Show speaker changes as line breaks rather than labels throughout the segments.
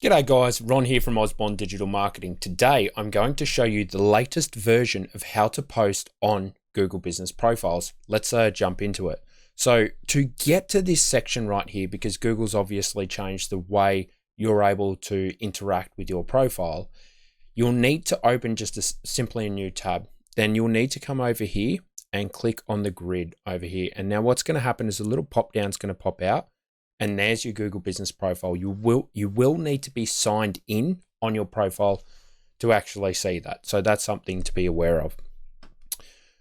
G'day guys, Ron here from Osborne Digital Marketing. Today I'm going to show you the latest version of how to post on Google Business Profiles. Let's jump into it. So to get to this section right here, because Google's obviously changed the way you're able to interact with your profile, you'll need to open just simply a new tab. Then you'll need to come over here and click on the grid over here. And now what's going to happen is a little pop down is going to pop out. And there's your Google Business Profile. You will need to be signed in on your profile to actually see that. So that's something to be aware of.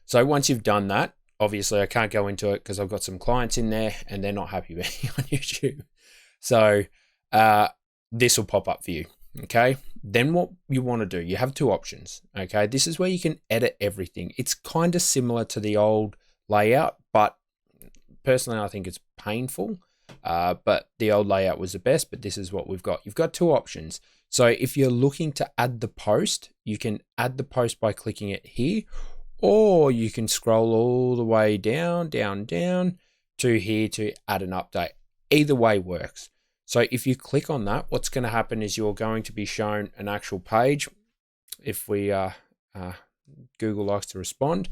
So once you've done that, obviously I can't go into it because I've got some clients in there and they're not happy with me on YouTube. So this will pop up for you. Okay. Then what you want to do, you have two options. Okay. This is where you can edit everything. It's kind of similar to the old layout, but personally I think it's painful. But the old layout was the best, but this is what we've got. You've got two options. So if you're looking to add the post, you can add the post by clicking it here, or you can scroll all the way down to here to add an update. Either way works. So if you click on that, what's going to happen is you're going to be shown an actual page. If we Google likes to respond,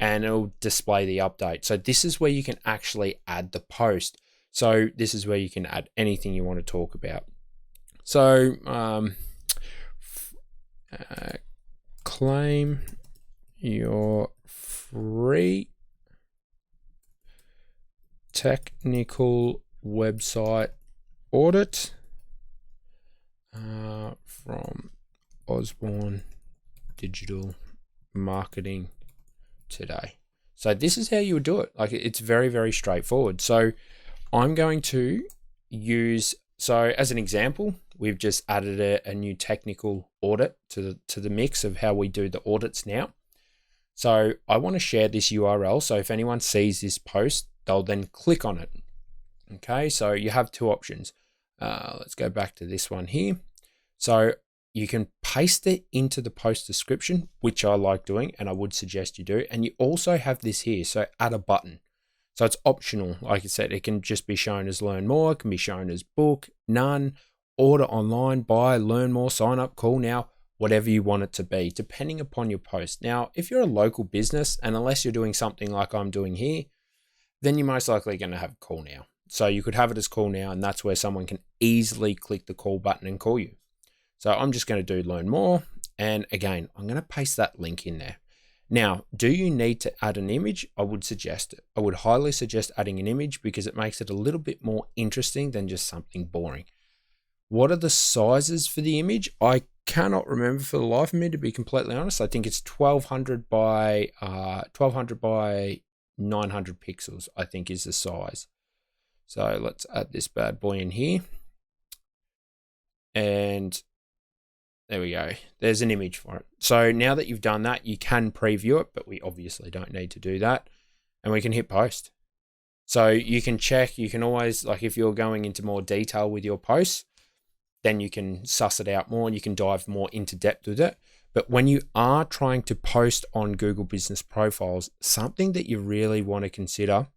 and it'll display the update. So this is where you can actually add the post. So this is where you can add anything you want to talk about. So claim your free technical website audit from Osborne Digital Marketing today. So this is how you would do it. Like, it's very, very straightforward. So I'm going to use, so as an example, we've just added a new technical audit to the mix of how we do the audits now. So I want to share this URL. So if anyone sees this post, they'll then click on it. Okay, so you have two options. Let's go back to this one here. So you can paste it into the post description, which I like doing, and I would suggest you do. And you also have this here, so add a button. So it's optional. Like I said, it can just be shown as learn more, it can be shown as book, none, order online, buy, learn more, sign up, call now, whatever you want it to be, depending upon your post. Now, if you're a local business, and unless you're doing something like I'm doing here, then you're most likely going to have call now. So you could have it as call now, and that's where someone can easily click the call button and call you. So I'm just going to do learn more. And again, I'm going to paste that link in there. Now, do you need to add an image? I would suggest it. I would highly suggest adding an image because it makes it a little bit more interesting than just something boring. What are the sizes for the image? I cannot remember for the life of me, to be completely honest. I think it's 1200 by 900 pixels, I think is the size. So let's add this bad boy in here. And there we go. There's an image for it. So now that you've done that, you can preview it, but we obviously don't need to do that. And we can hit post. So you can check, you can always, like if you're going into more detail with your posts, then you can suss it out more and you can dive more into depth with it. But when you are trying to post on Google Business Profiles, something that you really want to consider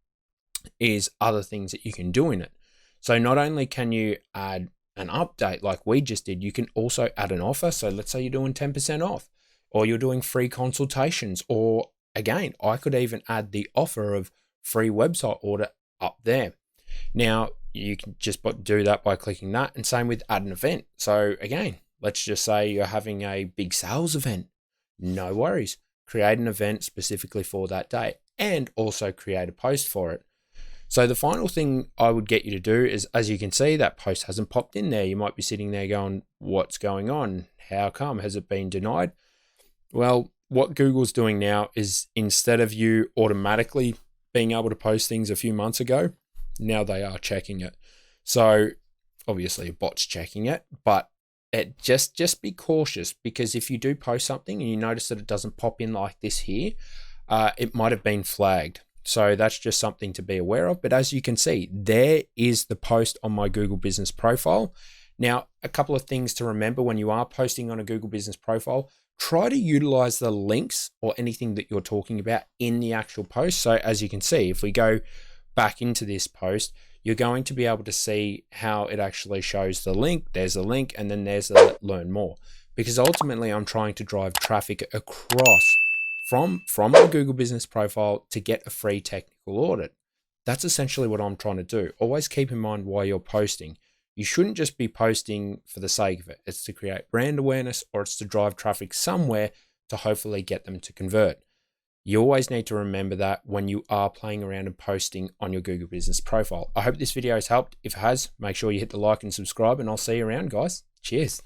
is other things that you can do in it. So not only can you add an update like we just did, you can also add an offer. So let's say you're doing 10% off, or you're doing free consultations, or again, I could even add the offer of free website audit up there. Now you can just do that by clicking that, and same with add an event. So again, let's just say you're having a big sales event. No worries. Create an event specifically for that day and also create a post for it. So the final thing I would get you to do is, as you can see, that post hasn't popped in there. You might be sitting there going, what's going on? How come? Has it been denied? Well, what Google's doing now is, instead of you automatically being able to post things a few months ago, now they are checking it. So obviously a bot's checking it, but just be cautious, because if you do post something and you notice that it doesn't pop in like this here, it might have been flagged. So that's just something to be aware of. But as you can see, there is the post on my Google Business Profile. Now, a couple of things to remember when you are posting on a Google Business Profile: try to utilize the links or anything that you're talking about in the actual post. So as you can see, if we go back into this post, you're going to be able to see how it actually shows the link. There's a link, and then there's the learn more, because ultimately I'm trying to drive traffic across from my Google business profile to get a free technical audit. That's essentially what I'm trying to do. Always keep in mind why you're posting. You shouldn't just be posting for the sake of it. It's to create brand awareness, or it's to drive traffic somewhere to hopefully get them to convert. You always need to remember that when you are playing around and posting on your Google business profile. I hope this video has helped. If it has, make sure you hit the like and subscribe, and I'll see you around, guys. Cheers.